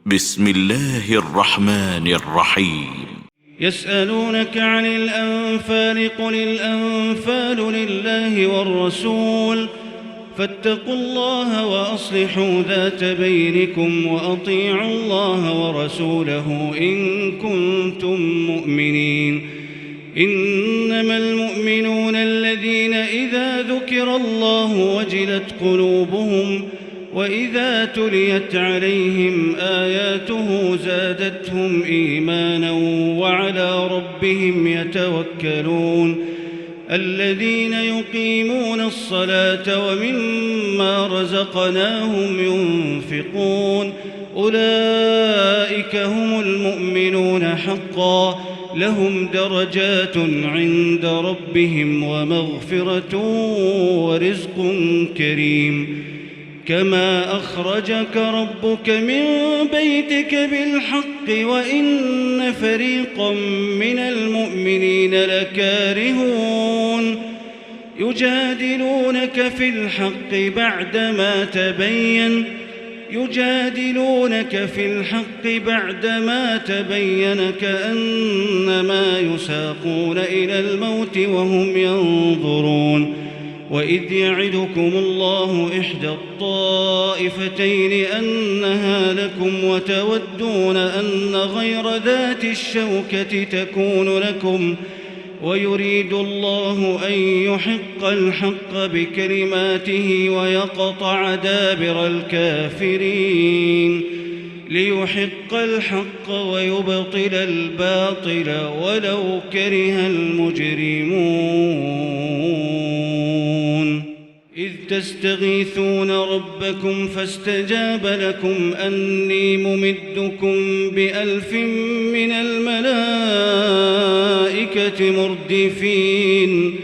بسم الله الرحمن الرحيم. يسألونك عن الأنفال قل الأنفال لله والرسول فاتقوا الله وأصلحوا ذات بينكم وأطيعوا الله ورسوله إن كنتم مؤمنين. إنما المؤمنون الذين إذا ذكر الله وجلت قلوبهم وإذا تليت عليهم آياته زادتهم إيمانا وعلى ربهم يتوكلون. الذين يقيمون الصلاة ومما رزقناهم ينفقون أولئك هم المؤمنون حقا لهم درجات عند ربهم ومغفرة ورزق كريم. كما أخرجك ربك من بيتك بالحق وإن فريقا من المؤمنين لكارهون يجادلونك في الحق بعدما تبين كأنما يساقون إلى الموت وهم ينظرون. وإذ يعدكم الله إحدى الطائفتين أنها لكم وتودون أن غير ذات الشوكة تكون لكم ويريد الله أن يحق الحق بكلماته ويقطع دابر الكافرين ليحق الحق ويبطل الباطل ولو كره المجرمون. إذ تستغيثون ربكم فاستجاب لكم أني ممدكم ب1000 من الملائكة مردفين.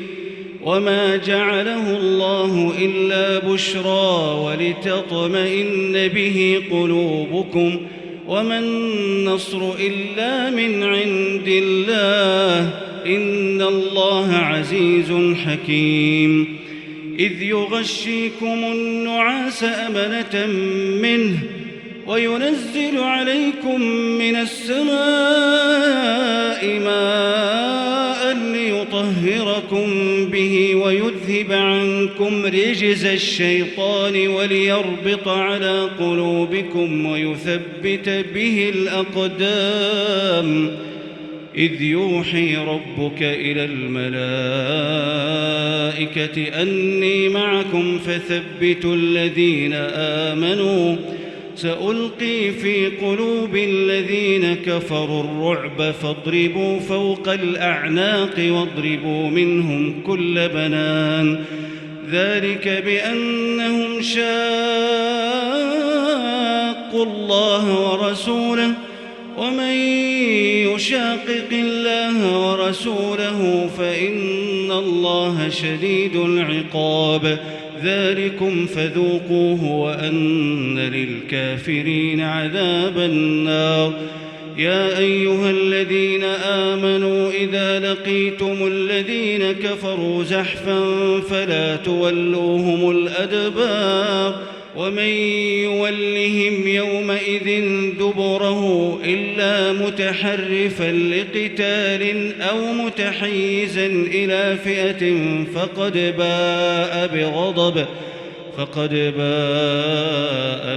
وما جعله الله إلا بشرى ولتطمئن به قلوبكم وما النصر إلا من عند الله إن الله عزيز حكيم. إذ يغشيكم النعاس أمنة منه وينزل عليكم من السماء ماء ليطهركم به ويذهب عنكم رجز الشيطان وليربط على قلوبكم ويثبت به الأقدام. إذ يوحي ربك إلى الملائكة أني معكم فثبتوا الذين آمنوا سألقي في قلوب الذين كفروا الرعب فاضربوا فوق الأعناق واضربوا منهم كل بنان. ذلك بأنهم شاقوا الله ورسوله ومن يشاقق الله ورسوله فإن الله شديد العقاب. ذلكم فذوقوه وأن للكافرين عذاب النار. يا أيها الذين آمنوا إذا لقيتم الذين كفروا زحفا فلا تولوهم الأدبار ومن يولهم يومئذ دبره إلا متحرفا لقتال أو متحيزا إلى فئة فقد باء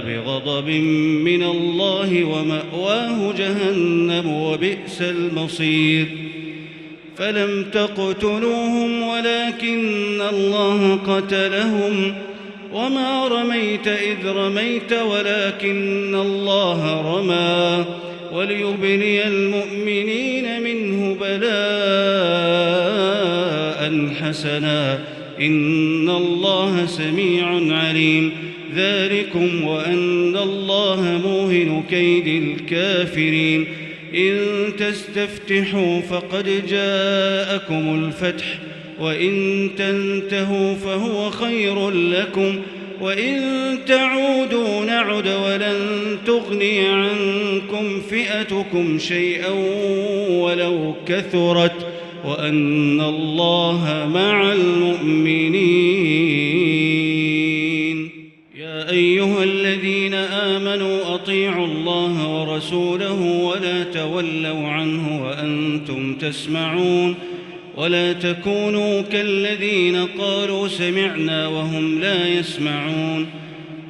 بغضب من الله ومأواه جهنم وبئس المصير. فلم تقتلوهم ولكن الله قتلهم وما رميت إذ رميت ولكن الله رمى وليبلي المؤمنين منه بلاء حسنا إن الله سميع عليم. ذلكم وأن الله موهن كيد الكافرين. إن تستفتحوا فقد جاءكم الفتح وإن تنتهوا فهو خير لكم وإن تعودوا نعد ولن تغني عنكم فئتكم شيئا ولو كثرت وأن الله مع المؤمنين. يا أيها الذين آمنوا أطيعوا الله ورسوله ولا تولوا عنه وأنتم تسمعون ولا تكونوا كالذين قالوا سمعنا وهم لا يسمعون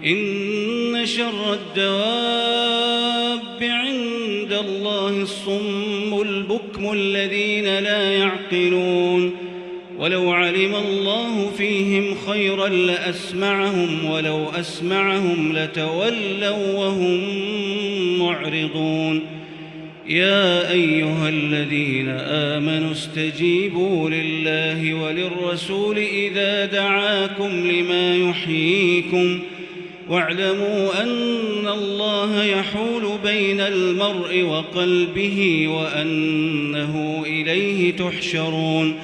إن شر الدواب عند الله الصم البكم الذين لا يعقلون ولو علم الله فيهم خيرا لأسمعهم ولو أسمعهم لتولوا وهم معرضون يا أيها الذين آمنوا استجيبوا لله وللرسول إذا دعاكم لما يحييكم واعلموا أن الله يحول بين المرء وقلبه وأنه إليه تحشرون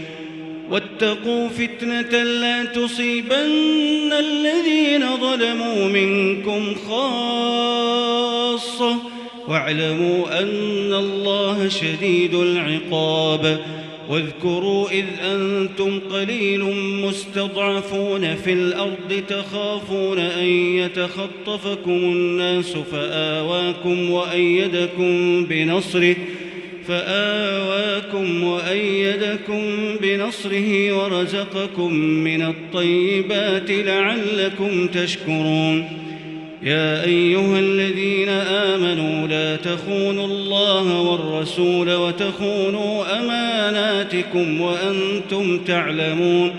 واتقوا فتنة لا تصيبن الذين ظلموا منكم خاصة واعلموا أن الله شديد العقاب واذكروا إذ أنتم قليل مستضعفون في الأرض تخافون أن يتخطفكم الناس فآواكم وأيدكم بنصره ورزقكم من الطيبات لعلكم تشكرون يا أيها الذين آمنوا لا تخونوا الله والرسول وتخونوا أماناتكم وأنتم تعلمون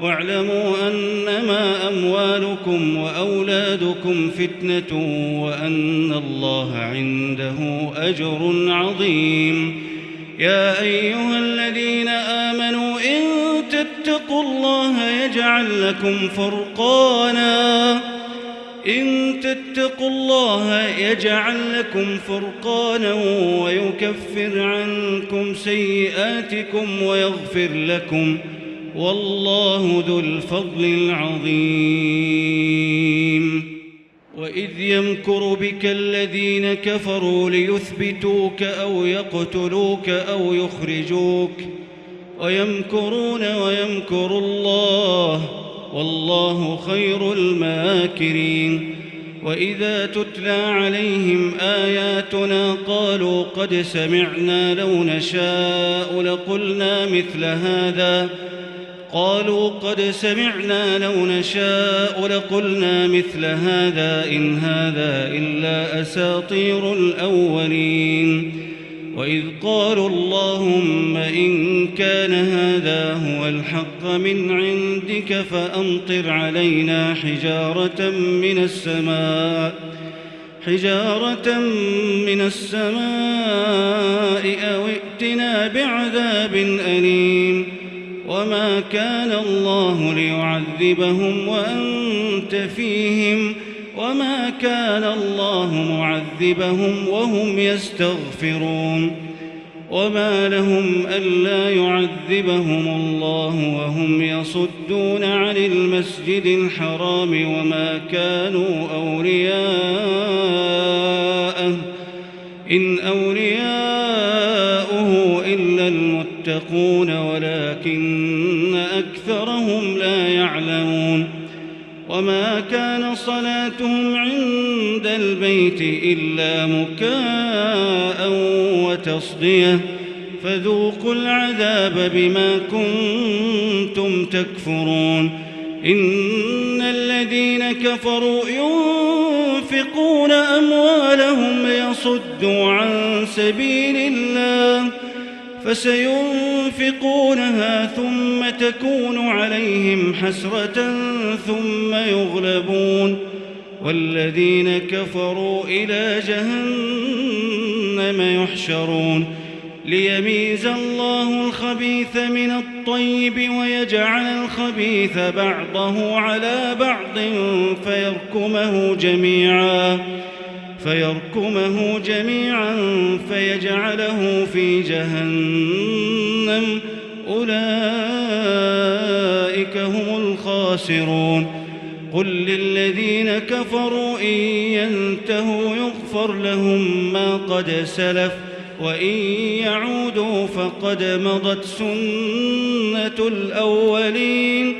واعلموا أنما أموالكم وأولادكم فتنة وأن الله عنده أجر عظيم يا أيها الذين آمنوا إن تتقوا الله يجعل لكم فرقانا ويكفر عنكم سيئاتكم ويغفر لكم والله ذو الفضل العظيم وإذ يمكر بك الذين كفروا ليثبتوك أو يقتلوك أو يخرجوك ويمكرون ويمكر الله والله خير الماكرين وإذا تتلى عليهم آياتنا قالوا قد سمعنا لو نشاء لقلنا مثل هذا إن هذا إلا أساطير الأولين وإذ قالوا اللهم إن كان هذا هو الحق من عندك فأمطر علينا حجارة من السماء أو ائتنا بعذاب أليم وما كان الله ليعذبهم وأنت فيهم وما كان الله معذبهم وهم يستغفرون وما لهم ألا يعذبهم الله وهم يصدون عن المسجد الحرام وما كانوا أولياءه إن أولياؤه إلا المتقون ولكن أكثرهم لا يعلمون وما كان صلاتهم عند البيت إلا مكاء وتصدية فذوقوا العذاب بما كنتم تكفرون إن الذين كفروا ينفقون أموالهم ليصدوا عن سبيل الله فسينفقونها ثم تكون عليهم حسرة ثم يغلبون والذين كفروا إلى جهنم يحشرون ليميز الله الخبيث من الطيب ويجعل الخبيث بعضه على بعض فيركمه جميعا فيجعله في جهنم أولئك هم الخاسرون قل للذين كفروا إن ينتهوا يغفر لهم ما قد سلف وإن يعودوا فقد مضت سنة الأولين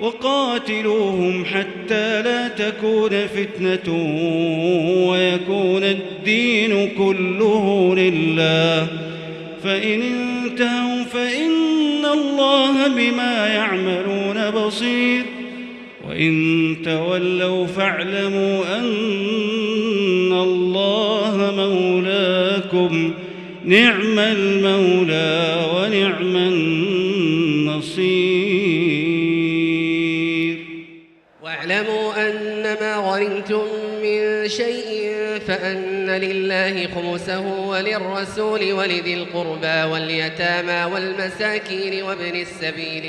وقاتلوهم حتى لا تكون فتنة ويكون الدين كله لله، فإن انتهوا فإن الله بما يعملون بصير، وإن تولوا فاعلموا أن الله مولاكم، نعم المولى ونعم النصير. واعلموا أنما غنمتم من شيء فأن لله خمسه وللرسول ولذي القربى واليتامى والمساكين وابن السبيل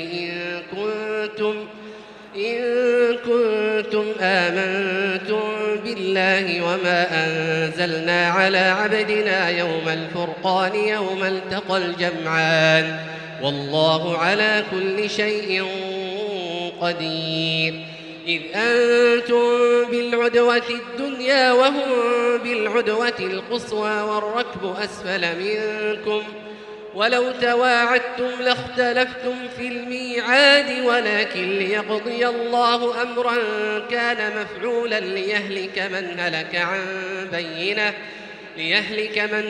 إن كنتم آمنتم بالله وما أنزلنا على عبدنا يوم الفرقان يوم التقى الجمعان، والله على كل شيء قدير. إذ أنتم بالعدوة الدنيا وهم بالعدوة القصوى والركب أسفل منكم، ولو تواعدتم لاختلفتم في الميعاد، ولكن ليقضي الله أمرا كان مفعولا ليهلك من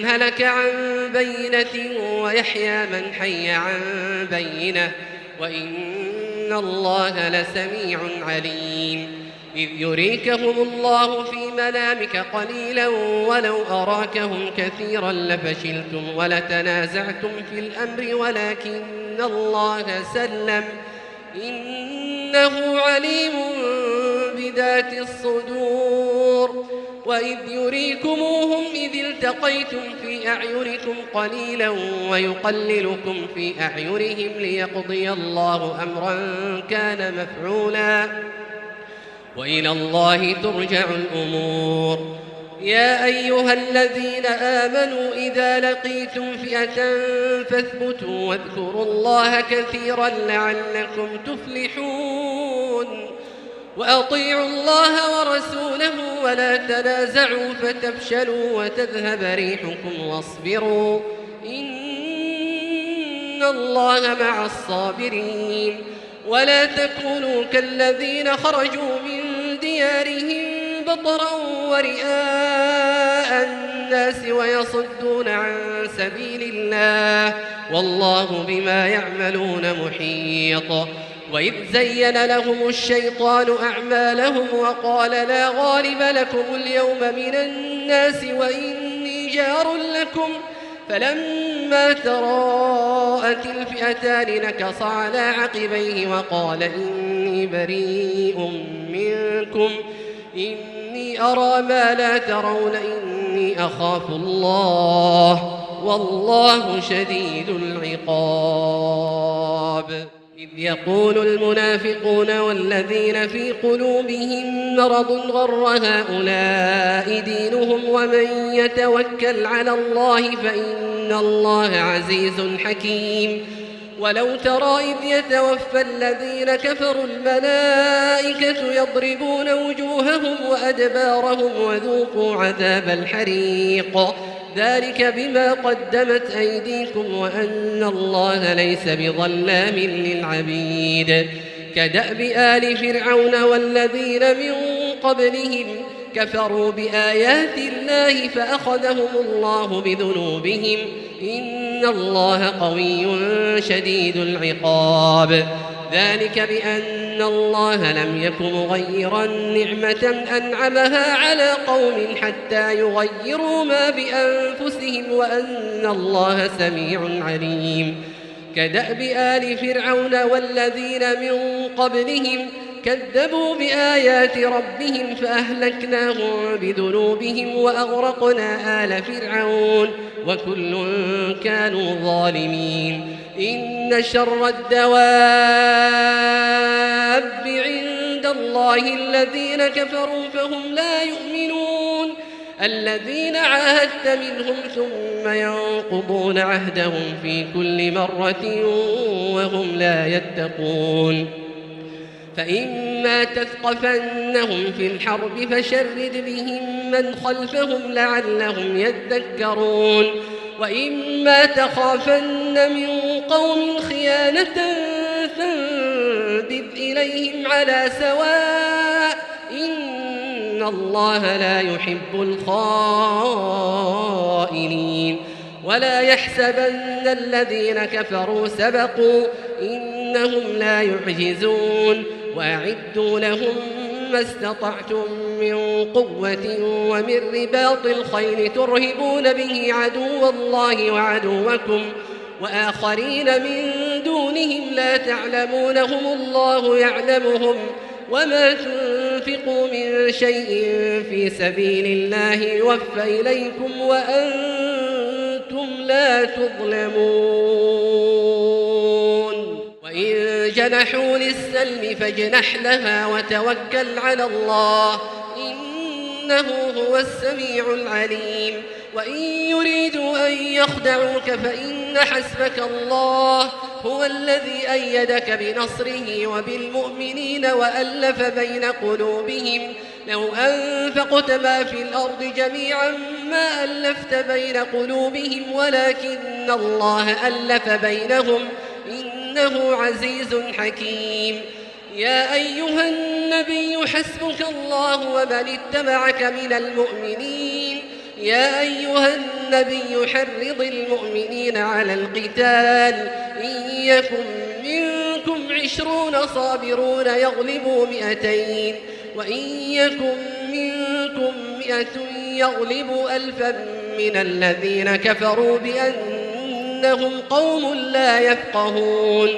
هلك عن بينة ويحيى من حي عن بينة، وإن الله لسميع عليم. إذ يريكهم الله في منامك قليلا ولو أراكهم كثيرا لفشلتم ولتنازعتم في الأمر، ولكن الله سلم إنه عليم بذات الصدور. وإذ يريكموهم إذ التقيتم في أعينكم قليلا ويقللكم في أعينهم ليقضي الله أمرا كان مفعولا، وإلى الله ترجع الأمور. يا أيها الذين آمنوا إذا لقيتم فئة فاثبتوا واذكروا الله كثيرا لعلكم تفلحون، وأطيعوا الله ورسوله ولا تنازعوا فتفشلوا وتذهب ريحكم واصبروا إن الله مع الصابرين. ولا تكونوا كالذين خرجوا من ديارهم بطرا ورئاء الناس ويصدون عن سبيل الله، والله بما يعملون محيط. وإذ زين لهم الشيطان أعمالهم وقال لا غالب لكم اليوم من الناس وإني جار لكم، فلما تراءت الفئتان نكص على عقبيه وقال إني بريء منكم إني أرى ما لا ترون إني أخاف الله والله شديد العقاب. إذ يقول المنافقون والذين في قلوبهم مرض غر هؤلاء دينهم ومن يتوكل على الله فإن الله عزيز حكيم. ولو ترى إذ يتوفى الذين كفروا الملائكة يضربون وجوههم وأدبارهم وذوقوا عذاب الحريق، ذلك بما قدمت أيديكم وأن الله ليس بظلام للعبيد. كدأب آل فرعون والذين من قبلهم كفروا بآيات الله فأخذهم الله بذنوبهم إن الله قوي شديد العقاب. ذلك بأن الله لم يك مغيرا نعمة أنعمها على قوم حتى يغيروا ما بأنفسهم وأن الله سميع عليم. كدأب آل فرعون والذين من قبلهم كذبوا بآيات ربهم فأهلكناهم بذنوبهم وأغرقنا آل فرعون وكل كانوا ظالمين. إن شر الدواب عند الله الذين كفروا فهم لا يؤمنون، الذين عاهدت منهم ثم ينقضون عهدهم في كل مرة وهم لا يتقون. فإما تثقفنهم في الحرب فشرد بهم من خلفهم لعلهم يذكرون، وإما تخافن من قوم خيانة فانبذ إليهم على سواء إن الله لا يحب الخائنين ولا يحسبن الذين كفروا سبقوا إنهم لا يعجزون وأعدوا لهم ما استطعتم من قوة ومن رباط الخيل ترهبون به عدو الله وعدوكم وآخرين من دونهم لا تعلمونهم الله يعلمهم وما تنفقوا من شيء في سبيل الله يوفى إليكم وأنتم لا تظلمون وإن جنحوا للسلم فاجنح لها وتوكل على الله إنه هو السميع العليم وإن يريدوا أن يخدعوك فإن حسبك الله هو الذي أيدك بنصره وبالمؤمنين وألف بين قلوبهم لو أنفقت ما في الأرض جميعا ما ألفت بين قلوبهم ولكن الله ألف بينهم إنه عزيز حكيم يا أيها النبي حسبك الله ومن اتبعك من المؤمنين يا أيها النبي حرض المؤمنين على القتال إن يكن منكم 20 صابرون يغلبوا 200 وإن يكن منكم 100 يغلبوا 1000 من الذين كفروا بأنهم قوم لا يفقهون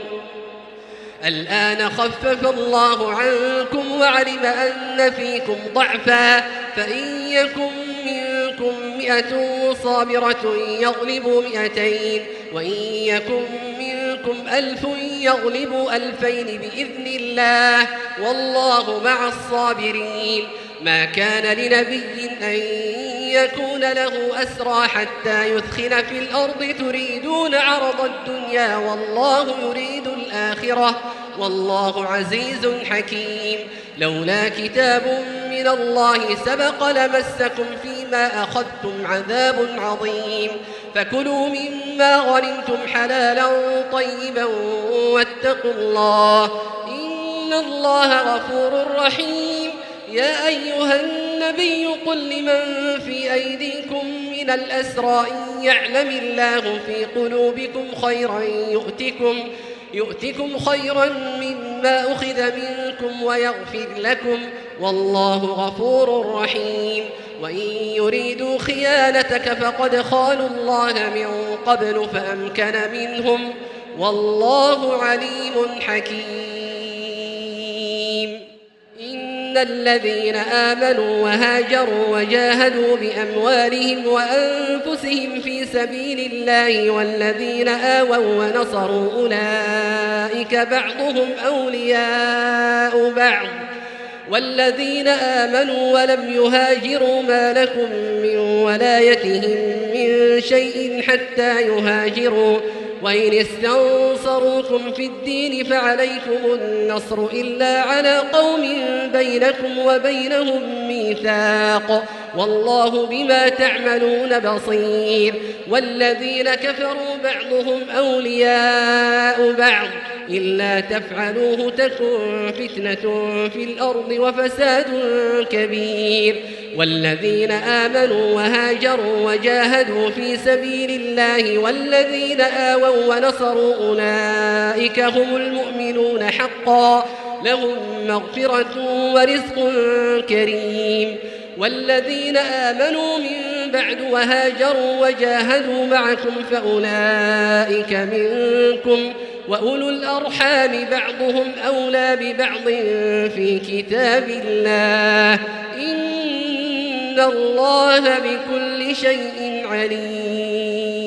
الآن خفف الله عنكم وعلم أن فيكم ضعفا فإن يكن منكم 100 صابرة يغلبوا 200 وإن يكن منكم 1000 يغلبوا 2000 بإذن الله والله مع الصابرين ما كان لنبي أن يكون له أسرى حتى يثخن في الأرض تريدون عرض الدنيا والله يريد الآخرة والله عزيز حكيم لولا كتاب من الله سبق لمسكم فيما أخذتم عذاب عظيم فكلوا مما غنمتم حلالا طيبا واتقوا الله إن الله غفور رحيم يا أيها النبي قل لمن في أيديكم من الأسرى إن يعلم الله في قلوبكم خيرا يؤتكم خيرا مما أخذ منكم ويغفر لكم والله غفور رحيم وإن يريدوا خيانتك فقد خانوا الله من قبل فأمكن منهم والله عليم حكيم إن الذين آمنوا وهاجروا وجاهدوا بأموالهم وأنفسهم في سبيل الله والذين آووا ونصروا أولئك بعضهم أولياء بعض والذين آمنوا ولم يهاجروا ما لكم من ولايتهم من شيء حتى يهاجروا وإن استنصروكم في الدين فعليكم النصر إلا على قوم بينكم وبينهم ميثاق والله بما تعملون بصير والذين كفروا بعضهم أولياء بعض إلا تفعلوه تكن فتنة في الأرض وفساد كبير والذين آمنوا وهاجروا وجاهدوا في سبيل الله والذين آووا ونصروا أولئك هم المؤمنون حقا لهم مغفرة ورزق كريم والذين آمنوا من بعد وهاجروا وجاهدوا معكم فأولئك منكم وأولو الأرحام بعضهم أولى ببعض في كتاب الله إن الله بكل شيء عليم